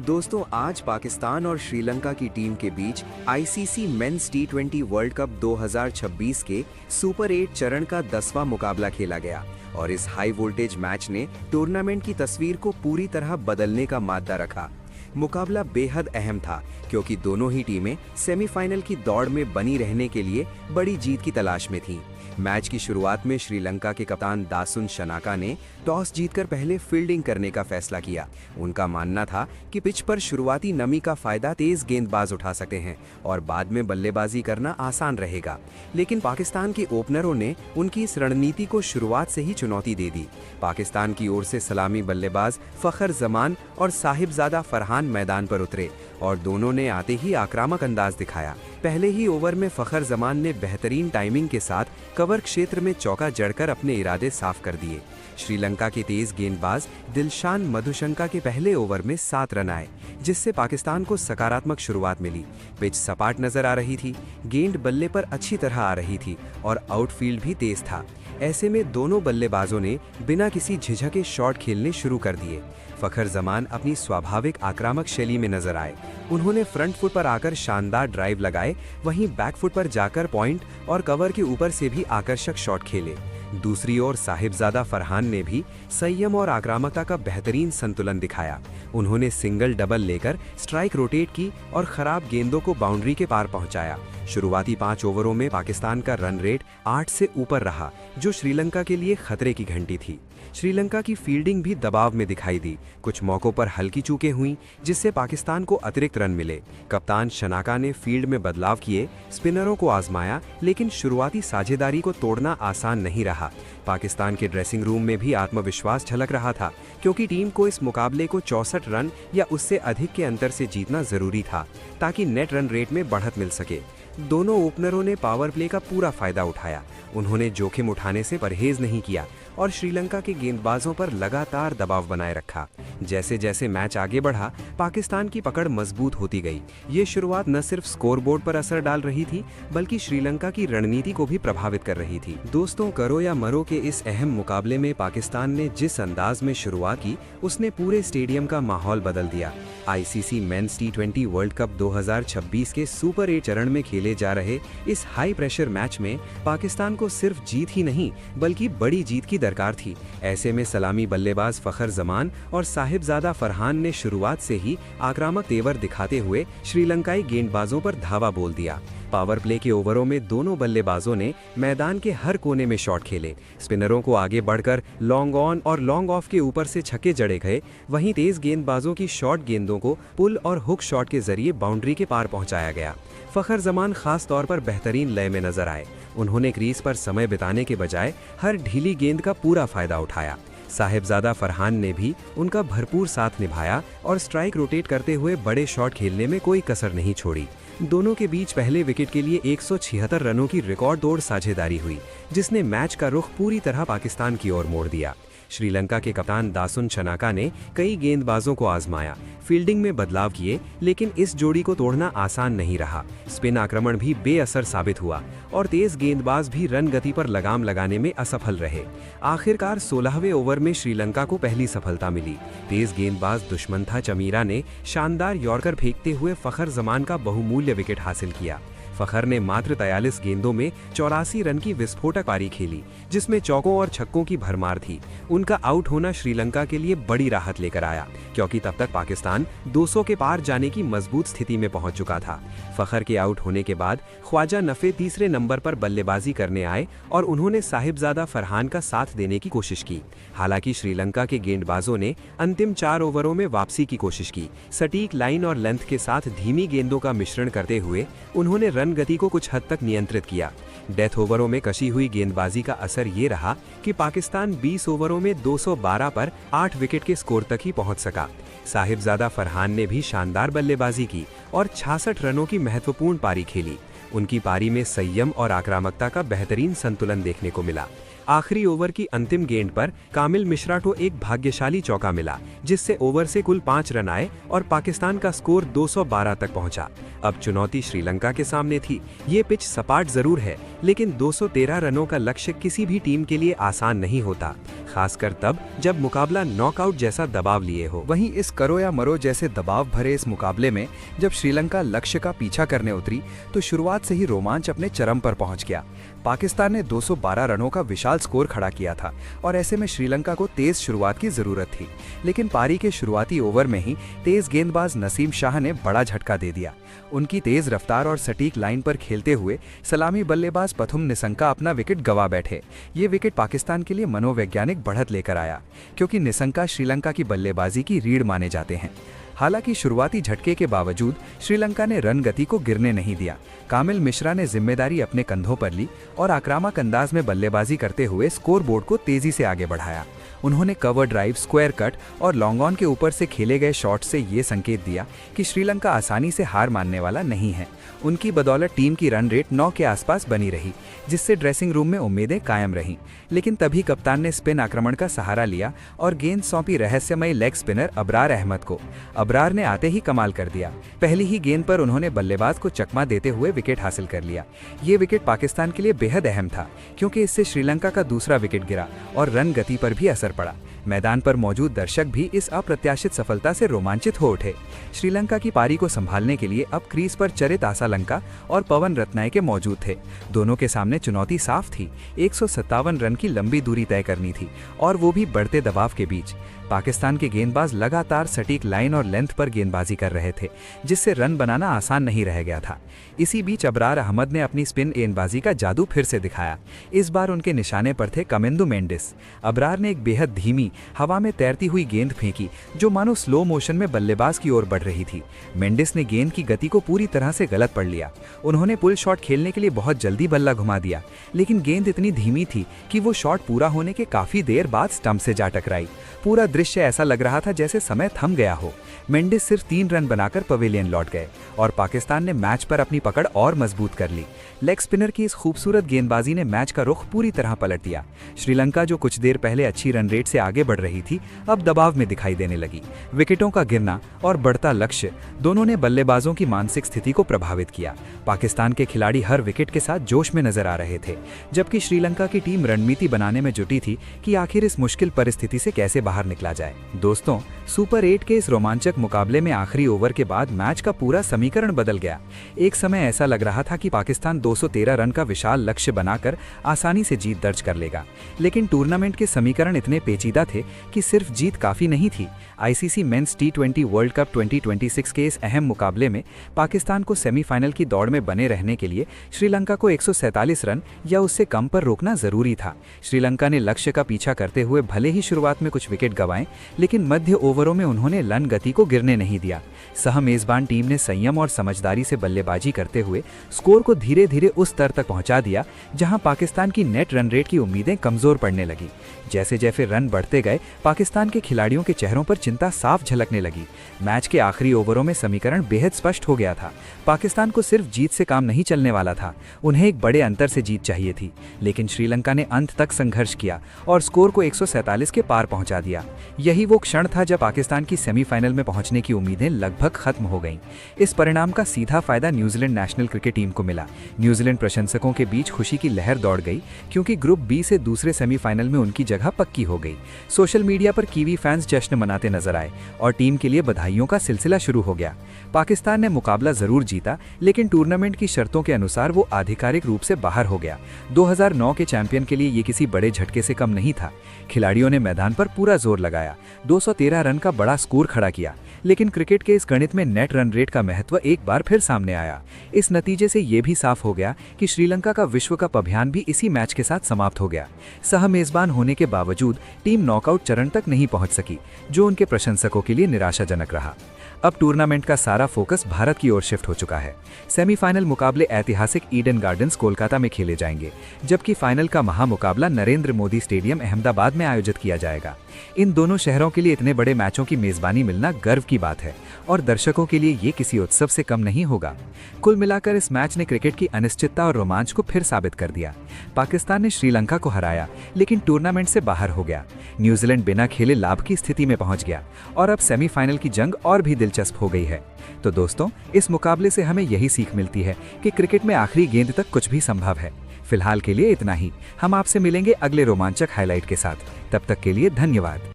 दोस्तों, आज पाकिस्तान और श्रीलंका की टीम के बीच आईसीसी मेंस टी20 वर्ल्ड कप 2026 के सुपर 8 चरण का 10वां मुकाबला खेला गया और इस हाई वोल्टेज मैच ने टूर्नामेंट की तस्वीर को पूरी तरह बदलने का मादा रखा। मुकाबला बेहद अहम था क्योंकि दोनों ही टीमें सेमीफाइनल की दौड़ में बनी रहने के लिए बड़ी जीत की तलाश में थीं। मैच की शुरुआत में श्रीलंका के कप्तान दासुन शनाका ने टॉस जीतकर पहले फील्डिंग करने का फैसला किया। उनका मानना था कि पिच पर शुरुआती नमी का फायदा तेज गेंदबाज उठा सकते हैं और बाद में बल्लेबाजी करना आसान रहेगा। लेकिन पाकिस्तान के ओपनरों ने उनकी इस रणनीति को शुरुआत से ही चुनौती दे दी। पाकिस्तान की ओर से सलामी बल्लेबाज फखर जमान और साहिबजादा फरहान मैदान पर उतरे और दोनों ने आते ही आक्रामक अंदाज दिखाया। पहले ही ओवर में फखर जमान ने बेहतरीन टाइमिंग के साथ कवर क्षेत्र में चौका जड़कर अपने इरादे साफ कर दिए। श्रीलंका के तेज गेंदबाज दिलशान मधुशंका के पहले ओवर में 7 रन आए, जिससे पाकिस्तान को सकारात्मक शुरुआत मिली। पिच सपाट नजर आ रही थी, गेंद बल्ले पर अच्छी तरह आ रही थी और आउटफील्ड भी तेज था। ऐसे में दोनों बल्लेबाजों ने बिना किसी झिझके शॉट खेलने शुरू कर दिए। फखर जमान अपनी स्वाभाविक आक्रामक शैली में नजर आए। उन्होंने फ्रंट फुट पर आकर शानदार ड्राइव लगाए, वहीं बैक फुट पर जाकर पॉइंट और कवर के ऊपर से भी आकर्षक शॉट खेले। दूसरी ओर साहिबजादा फरहान ने भी संयम और आक्रामकता का बेहतरीन संतुलन दिखाया। उन्होंने सिंगल डबल लेकर स्ट्राइक रोटेट की और खराब गेंदों को बाउंड्री के पार पहुंचाया। शुरुआती 5 ओवरों में पाकिस्तान का रन रेट 8 से ऊपर रहा, जो श्रीलंका के लिए खतरे की घंटी थी। श्रीलंका की फील्डिंग भी दबाव में दिखाई दी। कुछ मौकों पर हल्की चूकें हुईं, जिससे पाकिस्तान को अतिरिक्त रन मिले। कप्तान शनाका ने फील्ड में बदलाव किए, स्पिनरों को आजमाया, लेकिन शुरुआती साझेदारी को तोड़ना आसान नहीं रहा। पाकिस्तान के ड्रेसिंग रूम में भी आत्मविश्वास झलक रहा था, क्योंकि टीम को इस मुकाबले को 64 रन या उससे अधिक के अंतर से जीतना जरूरी था, ताकि नेट रन रेट में बढ़त मिल सके। दोनों ओपनरों ने पावर प्ले का पूरा फायदा उठाया। उन्होंने जोखिम उठाने से परहेज नहीं किया और श्रीलंका के गेंदबाजों पर लगातार दबाव बनाए रखा। जैसे जैसे मैच आगे बढ़ा, पाकिस्तान की पकड़ मजबूत होती गई। ये शुरुआत न सिर्फ स्कोरबोर्ड पर असर डाल रही थी, बल्कि श्रीलंका की रणनीति को भी प्रभावित कर रही थी। दोस्तों, करो या मरो के इस अहम मुकाबले में पाकिस्तान ने जिस अंदाज में शुरुआत की, उसने पूरे स्टेडियम का माहौल बदल दिया। आईसीसी मेंस टी20 वर्ल्ड कप 2026 के सुपर 8 चरण में खेले जा रहे इस हाई प्रेशर मैच में पाकिस्तान को सिर्फ जीत ही नहीं, बल्कि बड़ी जीत की दरकार थी। ऐसे में सलामी बल्लेबाज फखर जमान और साहिबजादा फरहान ने शुरुआत से ही आक्रामक तेवर दिखाते हुए श्रीलंकाई गेंदबाजों पर धावा बोल दिया। पावर प्ले के ओवरों में दोनों बल्लेबाजों ने मैदान के हर कोने में शॉट खेले। स्पिनरों को आगे बढ़कर लॉन्ग ऑन और लॉन्ग ऑफ के ऊपर से छक्के जड़े गए, वहीं तेज गेंदबाजों की शॉर्ट गेंदों को पुल और हुक शॉट के जरिए बाउंड्री के पार पहुंचाया गया। फखर जमान खास तौर पर बेहतरीन लय में नजर आए। उन्होंने क्रीज पर समय बिताने के बजाय हर ढीली गेंद का पूरा फायदा उठाया। साहिबजादा फरहान ने भी उनका भरपूर साथ निभाया और स्ट्राइक रोटेट करते हुए बड़े शॉट खेलने में कोई कसर नहीं छोड़ी। दोनों के बीच पहले विकेट के लिए 176 रनों की रिकॉर्ड तोड़ साझेदारी हुई, जिसने मैच का रुख पूरी तरह पाकिस्तान की ओर मोड़ दिया। श्रीलंका के कप्तान दासुन शनाका ने कई गेंदबाजों को आजमाया, फील्डिंग में बदलाव किए, लेकिन इस जोड़ी को तोड़ना आसान नहीं रहा। स्पिन आक्रमण भी बेअसर साबित हुआ और तेज गेंदबाज भी रन गति पर लगाम लगाने में असफल रहे। आखिरकार 16वें ओवर में श्रीलंका को पहली सफलता मिली। तेज गेंदबाज दुष्मंथा चमीरा ने शानदार यॉर्कर फेंकते हुए फखर जमान का बहुमूल्य विकेट हासिल किया। फखर ने मात्र 43 गेंदों में 84 रन की विस्फोटक पारी खेली, जिसमें चौकों और छक्कों की भरमार थी। उनका आउट होना श्रीलंका के लिए बड़ी राहत लेकर आया, क्योंकि तब तक पाकिस्तान 200 के पार जाने की मजबूत स्थिति में पहुंच चुका था। फखर के आउट होने के बाद ख्वाजा नफे तीसरे नंबर पर बल्लेबाजी करने आए और उन्होंने साहिबजादा फरहान का साथ देने की कोशिश की। हालांकि श्रीलंका के गेंदबाजों ने अंतिम 4 ओवरों में वापसी की कोशिश की। सटीक लाइन और लेंथ के साथ धीमी गेंदों का मिश्रण करते हुए उन्होंने रन गति को कुछ हद तक नियंत्रित किया। डेथ ओवरों में कशी हुई गेंदबाजी का असर ये रहा कि पाकिस्तान 20 ओवरों में 212 पर 8 विकेट के स्कोर तक ही पहुंच सका। साहिबजादा फरहान ने भी शानदार बल्लेबाजी की और 66 रनों की महत्वपूर्ण पारी खेली। उनकी पारी में संयम और आक्रामकता का बेहतरीन संतुलन देखने को मिला। आखिरी ओवर की अंतिम गेंद पर कामिल मिश्रा को एक भाग्यशाली चौका मिला, जिससे ओवर से कुल 5 रन आए और पाकिस्तान का स्कोर 212 तक पहुंचा। अब चुनौती श्रीलंका के सामने थी। ये पिच सपाट जरूर है, लेकिन 213 रनों का लक्ष्य किसी भी टीम के लिए आसान नहीं होता, खासकर तब जब मुकाबला नॉकआउट जैसा दबाव लिए हो। वहीं इस करो या मरो जैसे दबाव भरे इस मुकाबले में जब श्रीलंका लक्ष्य का पीछा करने उतरी तो शुरुआत से ही रोमांच अपने चरम पर पहुंच गया। पाकिस्तान ने 212 रनों का विशाल स्कोर खड़ा किया था और ऐसे में श्रीलंका को तेज शुरुआत की जरूरत थी, लेकिन पारी के शुरुआती ओवर में ही तेज गेंदबाज नसीम शाह ने बड़ा झटका दे दिया। उनकी तेज रफ्तार और सटीक लाइन पर खेलते हुए सलामी बल्लेबाज पथुम निसंका अपना विकेट गंवा बैठे। ये विकेट पाकिस्तान के लिए मनोवैज्ञानिक बढ़त लेकर आया, क्योंकि निसंका श्रीलंका की बल्लेबाजी की रीढ़ माने जाते हैं। हालांकि शुरुआती झटके के बावजूद श्रीलंका ने रन गति को गिरने नहीं दिया। कामिल मिश्रा ने जिम्मेदारी अपने कंधों पर ली और आक्रामक अंदाज में बल्लेबाजी करते हुए स्कोरबोर्ड को तेजी से आगे बढ़ाया। उन्होंने कवर ड्राइव, स्क्वायर कट और लॉन्ग ऑन के ऊपर से खेले गए शॉट से ये संकेत दिया कि श्रीलंका आसानी से हार मानने वाला नहीं है। उनकी बदौलत टीम की रन रेट 9 के आसपास बनी रही, जिससे ड्रेसिंग रूम में उम्मीदें कायम रहीं। लेकिन तभी कप्तान ने स्पिन आक्रमण का सहारा लिया और गेंद सौंपी रहस्यमय लेग स्पिनर अबरार अहमद को। अबरार ने आते ही कमाल कर दिया। पहली ही गेंद पर उन्होंने बल्लेबाज को चकमा देते हुए विकेट हासिल कर लिया। ये विकेट पाकिस्तान के लिए बेहद अहम था, क्योंकि इससे श्रीलंका का दूसरा विकेट गिरा और रन गति पर भी असर पड़ा। मैदान पर मौजूद दर्शक भी इस अप्रत्याशित सफलता से रोमांचित हो उठे। श्रीलंका की पारी को संभालने के लिए अब क्रीज पर चरित आसालंका और पवन रत्नायके मौजूद थे। दोनों के सामने चुनौती साफ थी, 157 रन की लंबी दूरी तय करनी थी, और वो भी बढ़ते दबाव के बीच। पाकिस्तान के गेंदबाज लगातार सटीक लाइन और लेंथ पर गेंदबाजी कर रहे थे, जिससे रन बनाना आसान नहीं रह गया था। इसी बीच अबरार अहमद ने अपनी स्पिन गेंदबाजी का जादू फिर से दिखाया। इस बार उनके निशाने पर थे कमिंदु मेंडिस। अबरार ने एक बेहद धीमी, हवा में तैरती हुई गेंद फेंकी, जो मानो स्लो मोशन में बल्लेबाज की ओर बढ़ रही थी। मेंडिस ने गेंद की गति को पूरी तरह से गलत पढ़ लिया। उन्होंने पुल शॉट खेलने के लिए बहुत जल्दी बल्ला घुमा दिया, लेकिन गेंद इतनी धीमी थी कि वो शॉट पूरा होने के काफी देर बाद स्टंप से जा टकराई। पूरा दृश्य ऐसा लग रहा था जैसे समय थम गया हो। मेंडिस सिर्फ 3 रन बनाकर पवेलियन लौट गए और पाकिस्तान ने मैच पर अपनी पकड़ और मजबूत कर ली। लेग स्पिनर की इस खूबसूरत गेंदबाजी ने मैच का रुख पूरी तरह पलट दिया। श्रीलंका, जो कुछ देर पहले अच्छी रन रेट से आगे बढ़ रही थी, अब दबाव में दिखाई देने लगी। विकेटों का गिरना और बढ़ता लक्ष्य दोनों ने बल्लेबाजों की मानसिक स्थिति को प्रभावित किया। पाकिस्तान के खिलाड़ी हर विकेट के साथ जोश में नजर आ रहे थे, जबकि श्रीलंका की टीम रणनीति बनाने में जुटी थी कि आखिर इस मुश्किल परिस्थिति से कैसे बाहर निकला जाए। दोस्तों, सुपर 8 के इस रोमांचक मुकाबले में आखिरी ओवर के बाद मैच का पूरा समीकरण बदल गया। एक समय ऐसा लग रहा था कि पाकिस्तान 213 रन का विशाल लक्ष्य बनाकर आसानी से जीत दर्ज कर लेगा, लेकिन टूर्नामेंट के समीकरण इतने पेचीदा थे कि सिर्फ जीत काफी नहीं थी। आईसीसी मेंस टी20 वर्ल्ड कप 2026 के इस अहम मुकाबले में पाकिस्तान को सेमीफाइनल की दौड़ में बने रहने के लिए श्रीलंका को 147 रन या उससे कम पर रोकना जरूरी था। श्रीलंका ने लक्ष्य का पीछा करते हुए भले ही शुरुआत में कुछ विकेट गंवाए, लेकिन मध्य ओवरों में उन्होंने रन गति को गिरने नहीं दिया। सह मेजबान टीम ने संयम और समझदारी से बल्लेबाजी करते हुए स्कोर को धीरे धीरे उस स्तर तक पहुंचा दिया जहां पाकिस्तान की नेट रन रेट की उम्मीदें कमजोर पड़ने लगी। जैसे जैसे रन बढ़ते गए, पाकिस्तान के खिलाड़ियों के चेहरों पर चिंता साफ झलकने लगी। मैच के आखिरी ओवरों में समीकरण बेहद स्पष्ट हो गया था। पाकिस्तान को सिर्फ जीत से काम नहीं चलने वाला था, उन्हें एक बड़े अंतर से जीत चाहिए थी। लेकिन श्रीलंका ने अंत तक संघर्ष किया और स्कोर को 147 के पार पहुंचा दिया। यही वो क्षण था जब पाकिस्तान की सेमीफाइनल में पहुंचने की उम्मीदें लगभग खत्म हो गईं। इस परिणाम का सीधा फायदा न्यूजीलैंड नेशनल क्रिकेट टीम को मिला। न्यूजीलैंड प्रशंसकों के बीच खुशी की लहर दौड़ गई, क्योंकि ग्रुप बी से दूसरे सेमीफाइनल में उनकी जगह पक्की हो गई। सोशल मीडिया पर कीवी फैंस जश्न मनाते नजर आए और टीम के लिए बधाइयों का सिलसिला शुरू हो गया। पाकिस्तान ने मुकाबला जरूर जीता, लेकिन टूर्नामेंट की शर्तों के अनुसार वो आधिकारिक रूप से बाहर हो गया। 2009 के चैंपियन के लिए ये किसी बड़े झटके से कम नहीं था। खिलाड़ियों ने मैदान पर पूरा जोर लगाया, 213 रन का बड़ा स्कोर खड़ा किया, लेकिन क्रिकेट के इस गणित में नेट रन रेट का महत्व एक बार फिर सामने आया। इस नतीजे से ये भी साफ हो गया कि श्रीलंका का विश्व कप अभियान भी इसी मैच के साथ समाप्त हो गया। सह मेजबान होने के बावजूद टीम नॉकआउट चरण तक नहीं पहुंच सकी, जो उनके प्रशंसकों के लिए निराशाजनक रहा। अब टूर्नामेंट का सारा फोकस भारत की ओर शिफ्ट हो चुका है। सेमीफाइनल मुकाबले ऐतिहासिक ईडन गार्डन्स कोलकाता में खेले जाएंगे, जबकि फाइनल का महामुकाबला नरेंद्र मोदी स्टेडियम अहमदाबाद में आयोजित किया जाएगा। इन दोनों शहरों के लिए इतने बड़े मैचों की मेजबानी मिलना गर्व की बात है और दर्शकों के लिए ये किसी उत्सव से कम नहीं होगा। कुल मिलाकर इस मैच ने क्रिकेट की अनिश्चितता और रोमांच को फिर साबित कर दिया। पाकिस्तान ने श्रीलंका को हराया, लेकिन टूर्नामेंट से बाहर हो गया। न्यूजीलैंड बिना खेले लाभ की स्थिति में पहुंच गया और अब सेमीफाइनल की जंग और भी दिलचस्प हो गई है। तो दोस्तों, इस मुकाबले से हमें यही सीख मिलती है कि क्रिकेट में आखिरी गेंद तक कुछ भी संभव है। फिलहाल के लिए इतना ही। हम आपसे मिलेंगे अगले रोमांचक हाईलाइट के साथ। तब तक के लिए धन्यवाद।